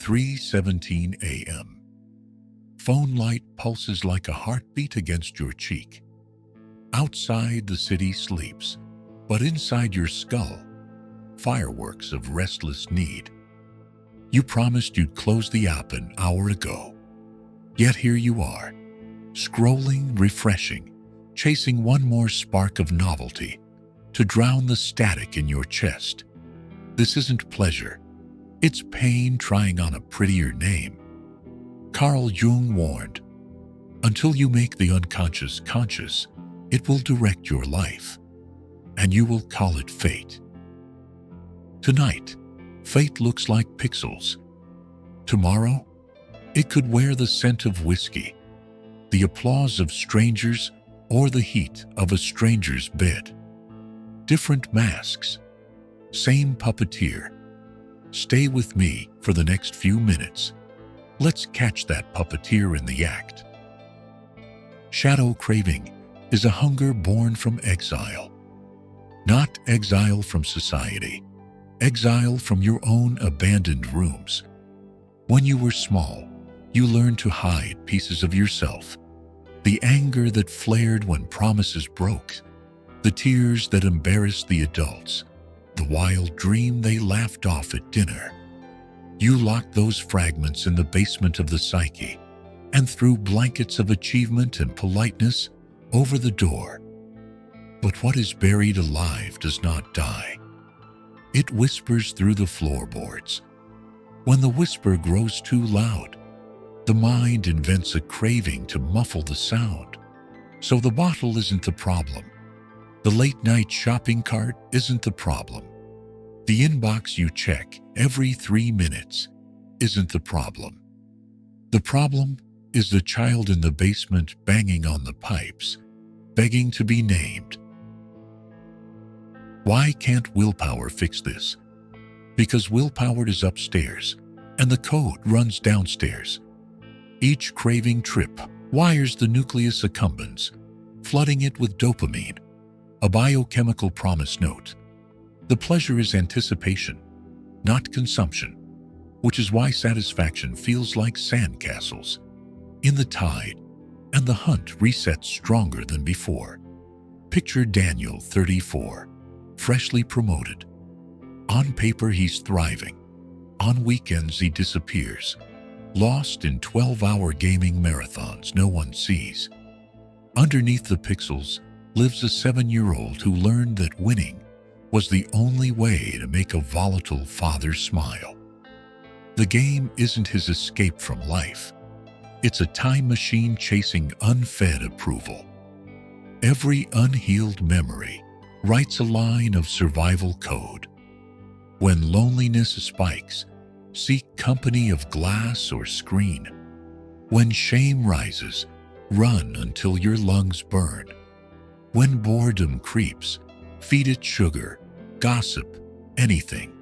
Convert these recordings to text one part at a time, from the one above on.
3:17 a.m. Phone light pulses like a heartbeat against your cheek. Outside, the city sleeps, but inside your skull, fireworks of restless need. You promised you'd close the app an hour ago. Yet here you are, scrolling, refreshing, chasing one more spark of novelty to drown the static in your chest. This isn't pleasure. It's pain trying on a prettier name. Carl Jung warned, until you make the unconscious conscious, it will direct your life, and you will call it fate. Tonight, fate looks like pixels. Tomorrow, it could wear the scent of whiskey, the applause of strangers, or the heat of a stranger's bed. Different masks, same puppeteer. Stay with me for the next few minutes. Let's catch that puppeteer in the act. Shadow craving is a hunger born from exile. Not exile from society, exile from your own abandoned rooms. When you were small, you learned to hide pieces of yourself. The anger that flared when promises broke, the tears that embarrassed the adults, the wild dream they laughed off at dinner. You locked those fragments in the basement of the psyche and threw blankets of achievement and politeness over the door. But what is buried alive does not die. It whispers through the floorboards. When the whisper grows too loud, the mind invents a craving to muffle the sound. So the bottle isn't the problem. The late-night shopping cart isn't the problem. The inbox you check every 3 minutes isn't the problem. The problem is the child in the basement banging on the pipes, begging to be named. Why can't willpower fix this? Because willpower is upstairs, and the code runs downstairs. Each craving trip wires the nucleus accumbens, flooding it with dopamine, a biochemical promise note. The pleasure is anticipation, not consumption, which is why satisfaction feels like sandcastles in the tide, and the hunt resets stronger than before. Picture Daniel, 34, freshly promoted. On paper, he's thriving. On weekends, he disappears, lost in 12-hour gaming marathons no one sees. Underneath the pixels lives a 7-year-old who learned that winning was the only way to make a volatile father smile. The game isn't his escape from life. It's a time machine chasing unfed approval. Every unhealed memory writes a line of survival code. When loneliness spikes, seek company of glass or screen. When shame rises, run until your lungs burn. When boredom creeps, feed it sugar, gossip, anything.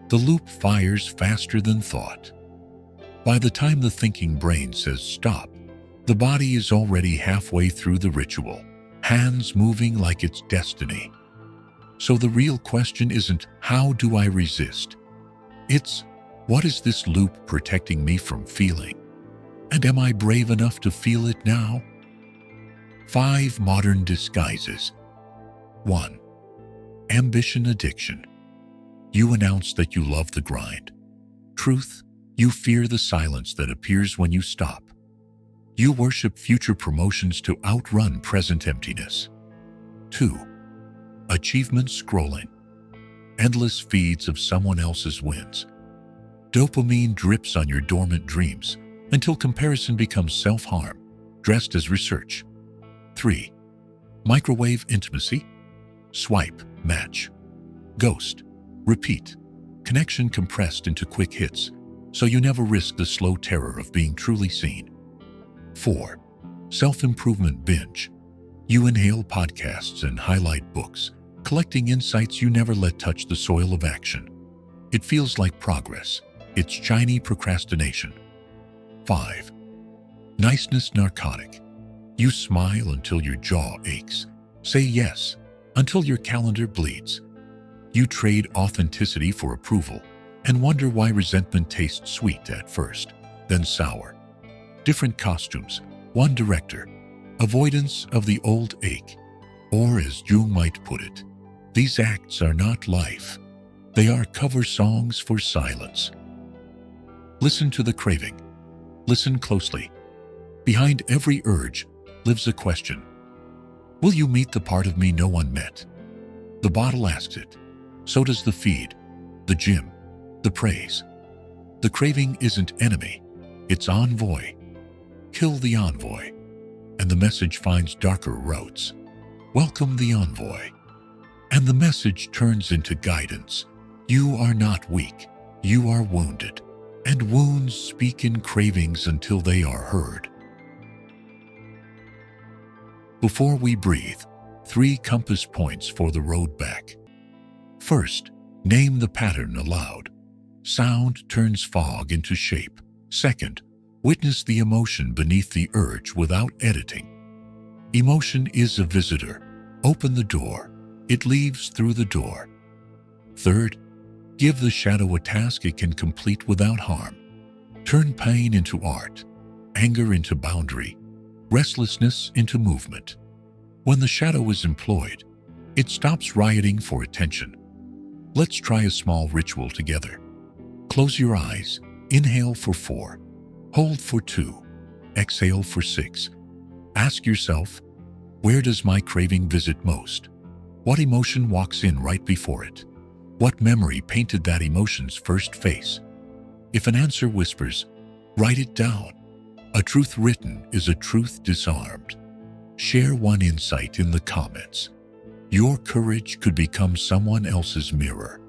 The loop fires faster than thought. By the time the thinking brain says stop, the body is already halfway through the ritual, hands moving like it's destiny. So the real question isn't, how do I resist? It's, what is this loop protecting me from feeling? And am I brave enough to feel it now? 5 modern disguises. 1. Ambition addiction. You announce that you love the grind. Truth, you fear the silence that appears when you stop. You worship future promotions to outrun present emptiness. 2. Achievement scrolling. Endless feeds of someone else's wins. Dopamine drips on your dormant dreams until comparison becomes self-harm, dressed as research. 3. Microwave intimacy. Swipe, match, ghost, repeat. Connection compressed into quick hits, so you never risk the slow terror of being truly seen. 4. Self-improvement binge. You inhale podcasts and highlight books, collecting insights you never let touch the soil of action. It feels like progress. It's shiny procrastination. 5. Niceness narcotic. You smile until your jaw aches. Say yes until your calendar bleeds. You trade authenticity for approval, and wonder why resentment tastes sweet at first, then sour. Different costumes, one director, avoidance of the old ache, or as Jung might put it, these acts are not life. They are cover songs for silence. Listen to the craving. Listen closely. Behind every urge lives a question. Will you meet the part of me no one met? The bottle asks it. So does the feed, the gym, the praise. The craving isn't enemy, it's envoy. Kill the envoy, and the message finds darker routes. Welcome the envoy, and the message turns into guidance. You are not weak, you are wounded, and wounds speak in cravings until they are heard. Before we breathe, 3 compass points for the road back. First, name the pattern aloud. Sound turns fog into shape. Second, witness the emotion beneath the urge without editing. Emotion is a visitor. Open the door. It leaves through the door. Third, give the shadow a task it can complete without harm. Turn pain into art, anger into boundary, restlessness into movement. When the shadow is employed, it stops rioting for attention. Let's try a small ritual together. Close your eyes, inhale for 4, hold for 2, exhale for 6. Ask yourself, where does my craving visit most? What emotion walks in right before it? What memory painted that emotion's first face? If an answer whispers, write it down. A truth written is a truth disarmed. Share one insight in the comments. Your courage could become someone else's mirror.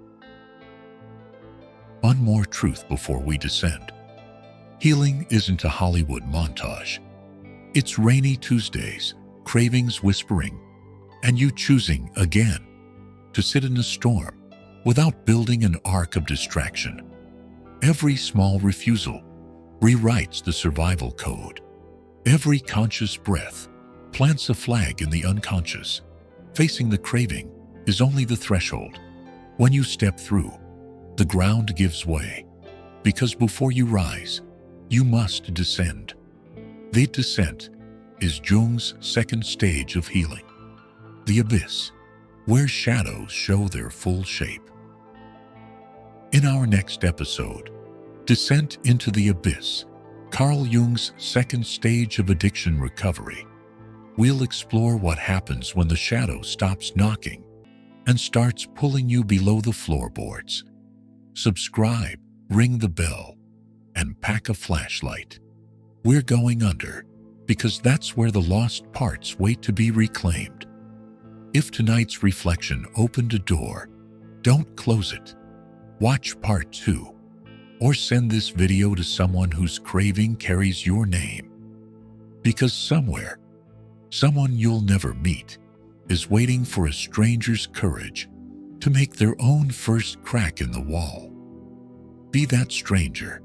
One more truth before we descend. Healing isn't a Hollywood montage. It's rainy Tuesdays, cravings whispering, and you choosing again to sit in a storm without building an arc of distraction. Every small refusal rewrites the survival code. Every conscious breath plants a flag in the unconscious. Facing the craving is only the threshold. When you step through, the ground gives way, because before you rise, you must descend. The descent is Jung's second stage of healing, the abyss, where shadows show their full shape. In our next episode, Descent into the Abyss, Carl Jung's second stage of addiction recovery, we'll explore what happens when the shadow stops knocking and starts pulling you below the floorboards. Subscribe, ring the bell, and pack a flashlight. We're going under, because that's where the lost parts wait to be reclaimed. If tonight's reflection opened a door, don't close it. Watch part 2, or send this video to someone whose craving carries your name. Because somewhere, someone you'll never meet is waiting for a stranger's courage to make their own first crack in the wall. Be that stranger.